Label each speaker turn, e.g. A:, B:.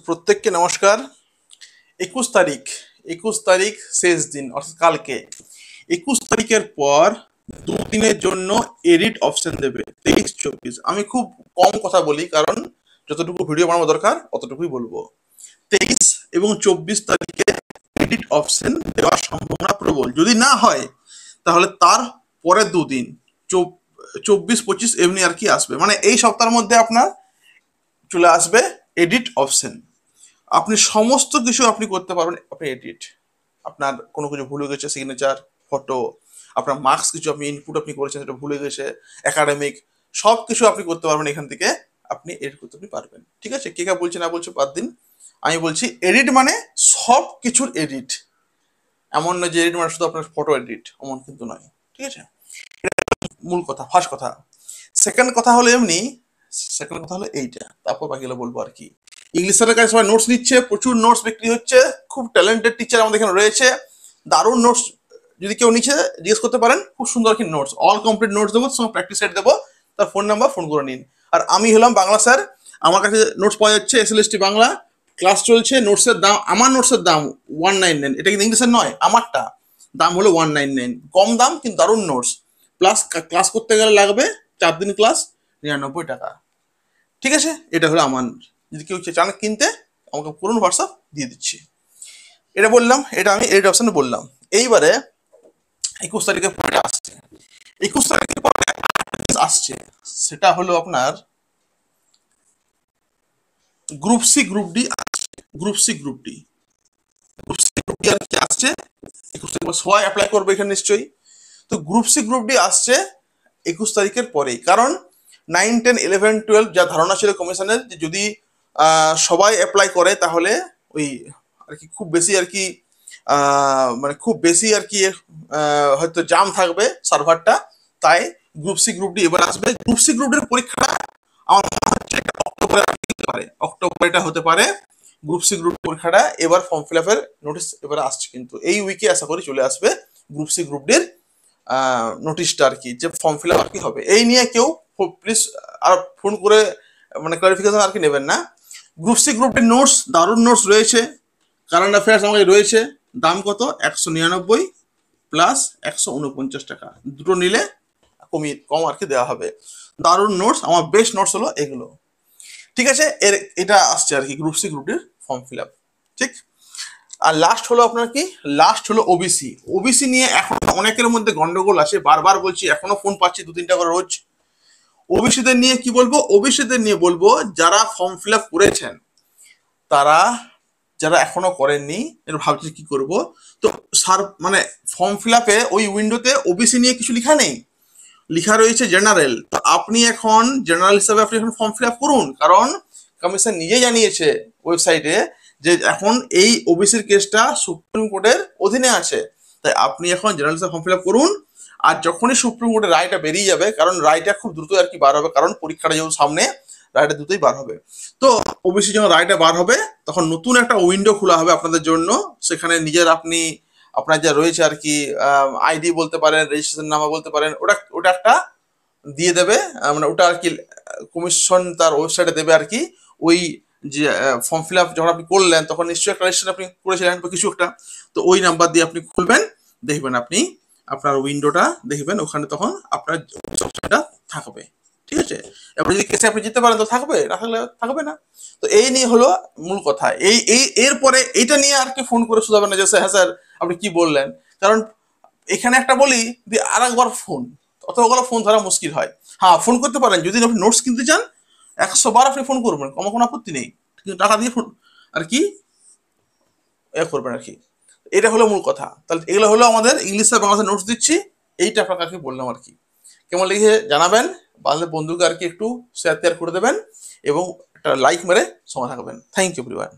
A: প্রত্যেককে নমস্কার। 21 তারিখ 21 তারিখ শেষ দিন, অর্থাৎ কালকে 21 তারিখের পর দুদিনের জন্য এডিট অপশন দেবে 23-24। আমি খুব কম কথা বলি, কারণ যতটুকু ভিডিও বানানো দরকার অতটুকুই বলবো। 23 এবং 24 তারিখে এডিট অপশন দেওয়ার সম্ভাবনা প্রবল। যদি না হয় তাহলে তার পরের দুদিন 24-25 এমনি আর কি আসবে, মানে এই সপ্তাহের মধ্যে আপনার চলে আসবে এডিট অপশন। আপনি সমস্ত কিছু আপনি করতে পারবেন। আপনি এডিট, আপনার কোনো কিছু ভুলে গেছে, সিগনেচার, ফটো, আপনার মার্কস কিছু আপনি ইনপুট আপনি করেছেন সেটা ভুলে গেছে, একাডেমিক, সব কিছু আপনি করতে পারবেন। এখান থেকে আপনি এডিট করতে আপনি পারবেন। ঠিক আছে, কে কে বলছে না বলছে বাদ দিন। আমি বলছি এডিট মানে সব কিছুর এডিট। এমন নয় যে এডিট মানে শুধু আপনার ফটো এডিট, এমন কিন্তু নয়। ঠিক আছে, মূল কথা, ফার্স্ট কথা। সেকেন্ড কথা হলো এইটা, তারপর বাকিগুলো বলবো আর কি। ইংলিশ স্যারের কাছে সবাই নোটস নিচ্ছে, প্রচুর নোটস বিক্রি হচ্ছে, খুব ট্যালেন্টেড টিচার আমাদের এখানে রয়েছে, দারুণ নোটস। যদি কেউ নিচে জিজ্ঞেস করতে পারেন, খুব সুন্দর কি নোটস, অল কমপ্লিট নোটস দেবো, সঙ্গে প্র্যাকটিস সেট দেবো। তার ফোন নাম্বার, ফোন করে নিন। আর আমি হলাম বাংলা স্যার, আমার কাছে নোটস পাওয়া যাচ্ছে, এসএলএসটি বাংলা ক্লাস চলছে। নোটসের দাম, আমার নোটসের দাম 199। এটা কিন্তু ইংলিশের নয়, আমারটা দাম হলো 199, কম দাম কিন্তু দারুণ নোটস। প্লাস ক্লাস করতে গেলে লাগবে 4 দিন ক্লাস, 99 টাকা। ঠিক আছে, এটা হলো আমার। যদি কেউ চান কিনতে, আমাকে পুরনো হোয়াটসঅ্যাপ দিয়ে দিচ্ছি। এটা বললাম, এটা আমি এডিট অপশনে বললাম। এইবারে 21 তারিখের পরে আসছে, 21 তারিখের পরে আসছে, সেটা হলো আপনার গ্রুপ সি গ্রুপ ডি আসছে। গ্রুপ সি গ্রুপ ডি আর কি আসছে 21 তারিখ। সবাই অ্যাপ্লাই করবে এখানে নিশ্চয়ই। তো গ্রুপ সি গ্রুপ ডি আসছে 21 তারিখের পরেই। কারণ 9, 10, 11, 12 যা ধারণা ছিল কমিশনের, যে যদি সবাই অ্যাপ্লাই করে তাহলে ওই আর কি খুব বেশি আর কি মানে খুব বেশি আর কি হয়তো জাম থাকবে সার্ভারটা। তাই গ্রুপ সি গ্রুপ ডি এবার আসবে। গ্রুপ সি গ্রুপ ডির পরীক্ষা আমার মনে হচ্ছে অক্টোবরে হতে পারে, অক্টোবরে এটা হতে পারে। গ্রুপ সি গ্রুপ পরীক্ষাটা এবার ফর্ম ফিল আপের নোটিশ এবার আসছে, কিন্তু এই উইকে আশা করি চলে আসবে গ্রুপ সি গ্রুপ ডির নোটিশটা আর কি, যে ফর্ম ফিল আপ আর কি হবে। এই নিয়ে কেউ প্লিজ আর ফোন করে মানে ক্লারিফিকেশন আর কি নেবেন না। গ্রুপ সি গ্রুপ ডির নোটস, দারুণ নোটস রয়েছে। কারেন্ট অ্যাফেয়ার্স আমাকে রয়েছে। দাম কত? 199 প্লাস 149 টাকা। দুটো নিলে কম আর কি দেওয়া হবে। দারুণ নোটস, আমার বেস্ট নোটস হলো এগুলো। ঠিক আছে, এটা আসছে আর কি গ্রুপ সি গ্রুপ ডির ফর্ম ফিল আপ। ঠিক। আর লাস্ট হলো আপনার কি, লাস্ট হলো ওবিসি। ওবিসি নিয়ে এখন অনেকের মধ্যে গন্ডগোল আছে, বারবার বলছি, এখনো ফোন পাচ্ছি 2-3টা করে রোজ। ওবিসিদের নিয়ে কি বলবো? ওবিসিদের নিয়ে বলবো যারা ফর্ম ফিল আপ করেছেন, তারা যারা এখনো করেননি, এটা ভাবছি কি করব। তো স্যার মানে ফর্ম ফিল আপে ওই উইন্ডোতে ওবিসি নিয়ে কিছু লেখা নেই, লেখা রয়েছে জেনারেল। তো আপনি এখন জেনারেল হিসাবে আপনি এখন ফর্ম ফিল আপ করুন, কারণ কমিশন নিজে জানিয়েছে ওয়েবসাইটে যে এখন এই ওবিসির কেসটা সুপ্রিম কোর্টের অধীনে আছে। তাই আপনি এখন জেনারেল হিসাবে ফর্ম ফিল আপ করুন। আর যখনই সুপ্রিম কোর্টের রায়টা বেরিয়ে যাবে, কারণ রায়টা খুব দ্রুত আর কি বার হবে, কারণ পরীক্ষাটা যেহেতু সামনে, রায়টা দ্রুতই বার হবে। তো ওবিসি যখন রায়টা বার হবে, তখন নতুন একটা উইন্ডো খোলা হবে আপনাদের জন্য। সেখানে নিজের আপনি আপনার যা রয়েছে আর কি, আইডি বলতে পারেন, রেজিস্ট্রেশন নাম্বার বলতে পারেন, ওটা ওটা একটা দিয়ে দেবে। মানে ওটা আর কি কমিশন তার ওয়েবসাইটে দেবে আর কি। ওই যে ফর্ম ফিল আপ যখন আপনি করলেন, তখন নিশ্চয়ই একটা রেজিস্ট্রেশন আপনি করেছিলেন বা কিছু একটা, তো ওই নাম্বার দিয়ে আপনি খুলবেন, দেখবেন আপনি আপনার উইন্ডোটা দেখবেন, ওখানে তখন আপনার অপশনটা থাকবে। ঠিক আছে, এবার যদি কেসে আপনি যেতে পারেন তো থাকবে, না থাকলে থাকবে না। তো এই নিয়ে হলো মূল কথা। এরপরে এইটা নিয়ে আর কি ফোন করে শুধাবেন না যে হ্যাঁ স্যার আপনি কি বললেন, কারণ এখানে একটা বলি দিয়ে আর একবার ফোন, অতগুলো ফোন ধরা মুশকিল হয়। হ্যাঁ, ফোন করতে পারেন যদি আপনি নোটস কিনতে চান, 100 বার আপনি ফোন করবেন, আমার কোনো আপত্তি নেই, কিন্তু টাকা দিয়ে ফোন আর কি করবেন আর কি। এটা হলো মূল কথা। তাহলে এগুলো হলো আমাদের ইংলিশ আর বাংলাতে নোটস দিচ্ছি, এইটা আপনাকে বললাম আর কি। কেমন লেগেছে জানাবেন, বাংলা বন্ধুকে আর কি একটু শেয়ার করে দেবেন, এবং একটা লাইক মেরে সময় থাকবেন। Thank you everyone.